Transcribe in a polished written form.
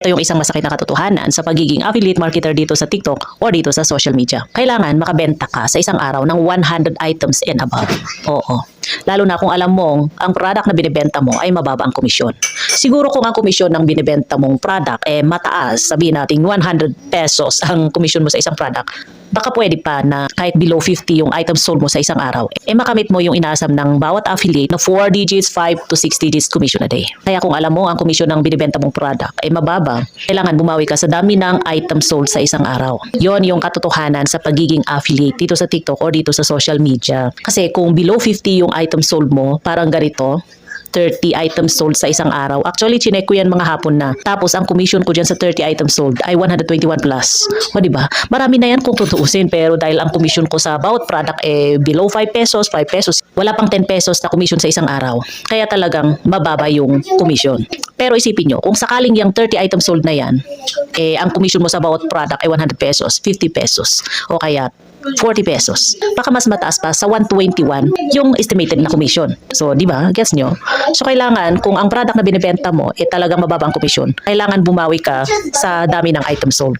Ito yung isang masakit na katotohanan sa pagiging affiliate marketer dito sa TikTok or dito sa social media. Kailangan makabenta ka sa isang araw ng 100 items and above. Oo. Lalo na kung alam mong ang product na binibenta mo ay mababa ang komisyon. Siguro kung ang komisyon ng binibenta mong product mataas, sabihin natin 100 pesos ang komisyon mo sa isang product, baka pwede pa na kahit below 50 yung items sold mo sa isang araw, makamit mo yung inasam ng bawat affiliate na 4 digits, 5 to 6 digits commission a day. Kaya kung alam mo ang komisyon ng binibenta mong product mababa, kailangan bumawi ka sa dami ng items sold sa isang araw. Yon yung katotohanan sa pagiging affiliate dito sa TikTok or dito sa social media. Kasi kung below 50 yung items sold mo, parang ganito, 30 items sold sa isang araw. Actually, chinek ko yan mga hapon na. Tapos, ang commission ko dyan sa 30 items sold ay 121 plus. O, diba? Marami na yan kung tutuusin. Pero dahil ang commission ko sa bawat product below 5 pesos, 5 pesos, wala pang 10 pesos na commission sa isang araw. Kaya talagang mababa yung commission. Pero isipin nyo, kung sakaling yung 30 items sold na yan, ang commission mo sa bawat product ay 100 pesos, 50 pesos, o kaya 40 pesos. Baka mas mataas pa sa 121 yung estimated na commission. So, di ba? Guess nyo? So, kailangan, kung ang product na binibenta mo talagang mababa ang commission, kailangan bumawi ka sa dami ng item sold.